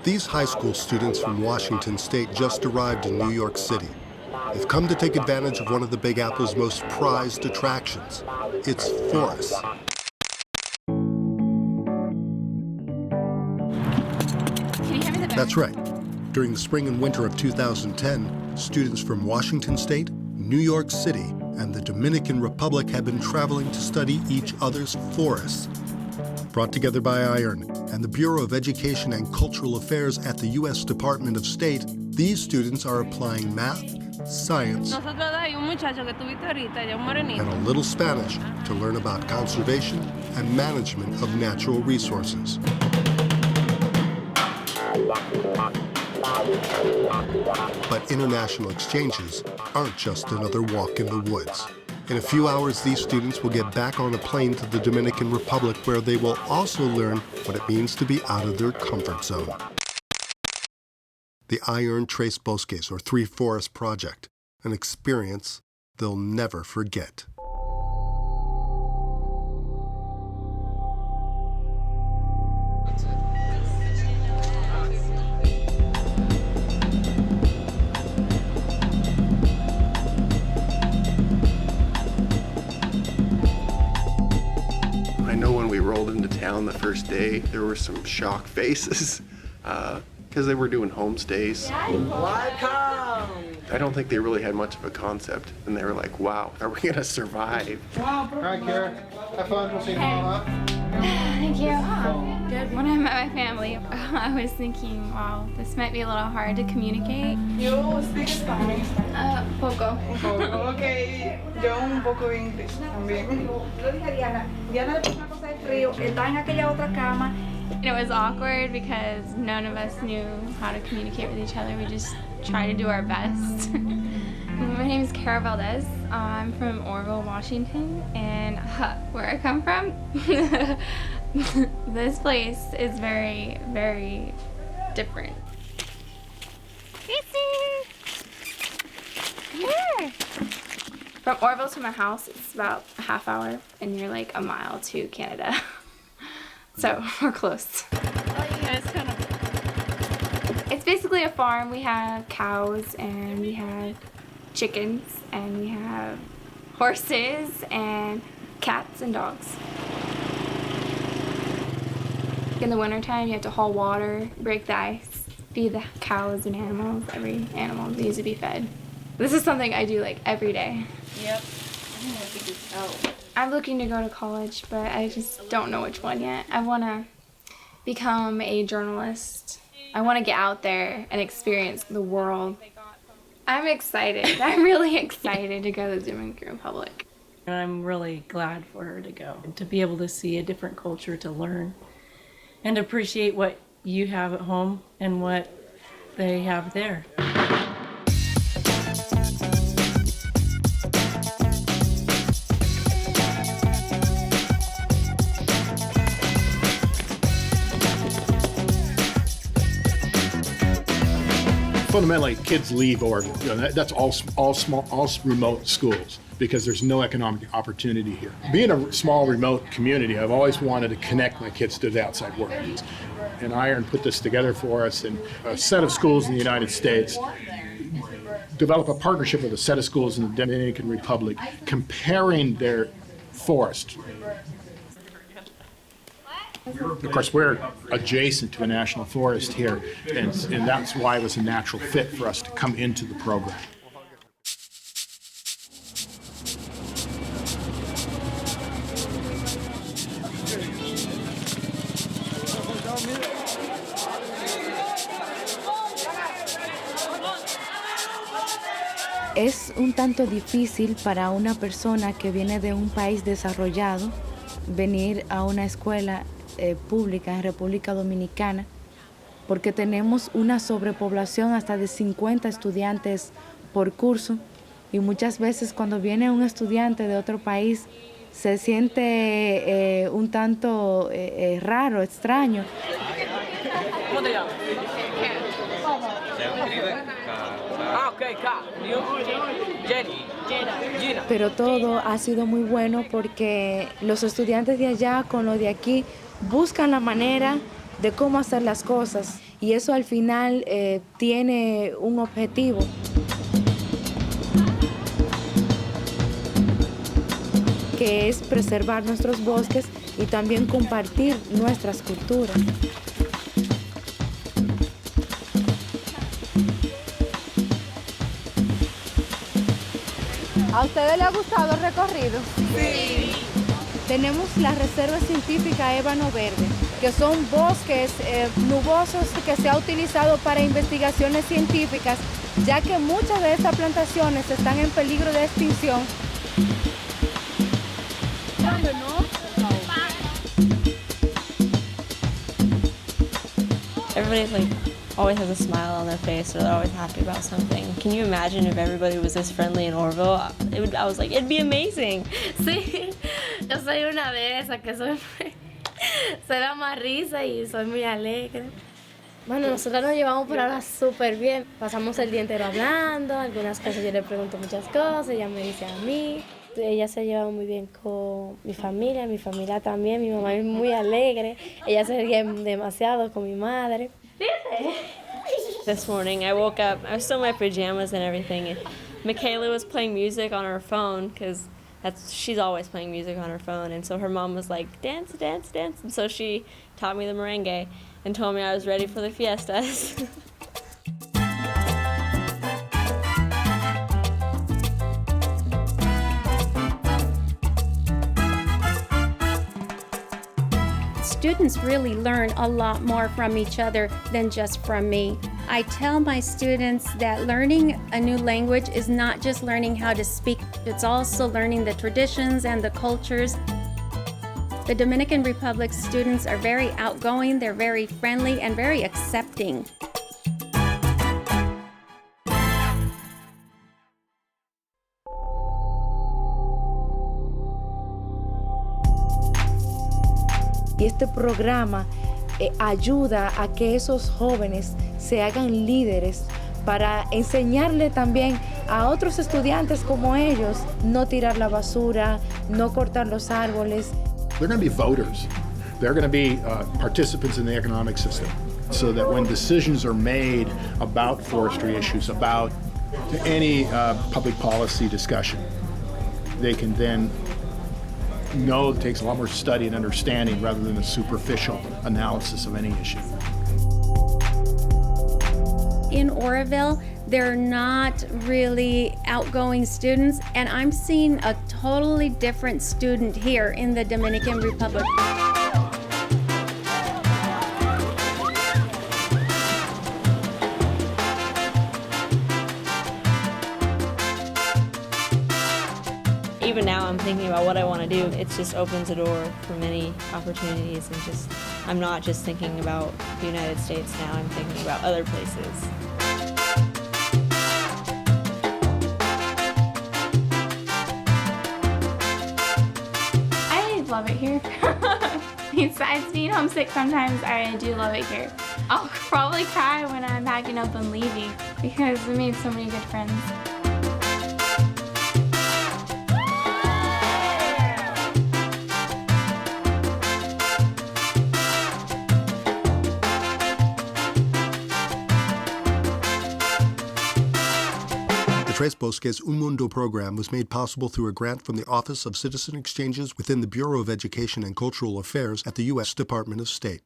These high school students from Washington State just arrived in New York City. They've come to take advantage of one of the Big Apple's most prized attractions, its forests. That's right. During the spring and winter of 2010, students from Washington State, New York City, and the Dominican Republic have been traveling to study each other's forests. Brought together by IEarn and the Bureau of Education and Cultural Affairs at the U.S. Department of State, these students are applying math, science, and a little Spanish to learn about conservation and management of natural resources. But international exchanges aren't just another walk in the woods. In a few hours, these students will get back on a plane to the Dominican Republic, where they will also learn what it means to be out of their comfort zone. The IEarn TRES BOSQUES, or Three Forests Project, an experience they'll never forget. I know when we rolled into town the first day, there were some shocked faces because they were doing homestays. Welcome! I don't think they really had much of a concept, and they were like, wow, are we going to survive? All right, Kara. Have fun. We'll see you tomorrow. Thank you. Good. When I met my family, I was thinking, wow, this might be a little hard to communicate. You speak Spanish. Poco. Okay, yo un poco de inglés también. Lo dije a Diana. Diana le puso una cosa de frío. Está en aquella otra cama. It was awkward because none of us knew how to communicate with each other. We just tried to do our best. My name is Cara Valdez. I'm from Orville, Washington, and where I come from, this place is very, very different. Here. From Orville to my house, it's about a half hour, and you're like a mile to Canada. So we're close. Oh, you guys kind of... It's basically a farm. We have cows, and we have chickens, and we have horses and cats and dogs. In the wintertime, you have to haul water, break the ice, feed the cows and animals. Every animal needs to be fed. This is something I do like every day. Yep. I'm looking to go to college, but I just don't know which one yet. I want to become a journalist. I want to get out there and experience the world. I'm excited. I'm really excited to go to the Dominican Republic. And I'm really glad for her to go, to be able to see a different culture, to learn, and appreciate what you have at home and what they have there. Fundamentally, kids leave Oregon. You know, that's all remote schools because there's no economic opportunity here. Being a small remote community, I've always wanted to connect my kids to the outside world. And IEarn put this together for us, and a set of schools in the United States develop a partnership with a set of schools in the Dominican Republic, comparing their forest. Of course, we're adjacent to a national forest here, and that's why it was a natural fit for us to come into the program. Es un tanto difícil para una persona que viene de un país desarrollado venir a una escuela pública en República Dominicana, porque tenemos una sobrepoblación hasta de 50 estudiantes por curso, y muchas veces cuando viene un estudiante de otro país se siente un tanto raro, extraño. ¿Cómo te llamas? Ah, ok, Jenny. Pero todo ha sido muy bueno porque los estudiantes de allá con los de aquí buscan la manera de cómo hacer las cosas y eso al final tiene un objetivo. Que es preservar nuestros bosques y también compartir nuestras culturas. ¿A ustedes les ha gustado el recorrido? Sí. Tenemos la Reserva Científica Ébano Verde, que son bosques nubosos que se ha utilizado para investigaciones científicas, ya que muchas de estas plantaciones están en peligro de extinción. Everybody's like always has a smile on their face, or they're always happy about something. Can you imagine if everybody was this friendly in Orville? I was like, it'd be amazing. Sí, yo soy una de esas que soy da más risa y soy muy alegre. Bueno, nosotros nos llevamos por ahora súper bien. Pasamos el día entero hablando, algunas cosas yo le pregunto muchas cosas, ella me dice a mí. Ella se lleva muy bien con mi familia también. Mi mamá es muy alegre, ella se ríe demasiado con mi madre. This morning I woke up, I was still in my pajamas and everything, and Michaela was playing music on her phone because she's always playing music on her phone, and so her mom was like, dance, dance, dance, and so she taught me the merengue and told me I was ready for the fiestas. Students really learn a lot more from each other than just from me. I tell my students that learning a new language is not just learning how to speak, it's also learning the traditions and the cultures. The Dominican Republic students are very outgoing, they're very friendly, and very accepting. Y este programa ayuda a que esos jóvenes se hagan líderes para enseñarle también a otros estudiantes como ellos no tirar la basura, no cortar los árboles. They're going to be voters. They're going to be participants in the economic system so that when decisions are made about forestry issues, about any public policy discussion, they can then know it takes a lot more study and understanding rather than a superficial analysis of any issue. In Oroville, they're not really outgoing students, and I'm seeing a totally different student here in the Dominican Republic. Even now I'm thinking about what I want to do. It just opens a door for many opportunities, and I'm not just thinking about the United States now, I'm thinking about other places. I love it here. Besides being homesick sometimes, I do love it here. I'll probably cry when I'm packing up and leaving because we made so many good friends. The TRES BOSQUES Un Mundo program was made possible through a grant from the Office of Citizen Exchanges within the Bureau of Education and Cultural Affairs at the U.S. Department of State.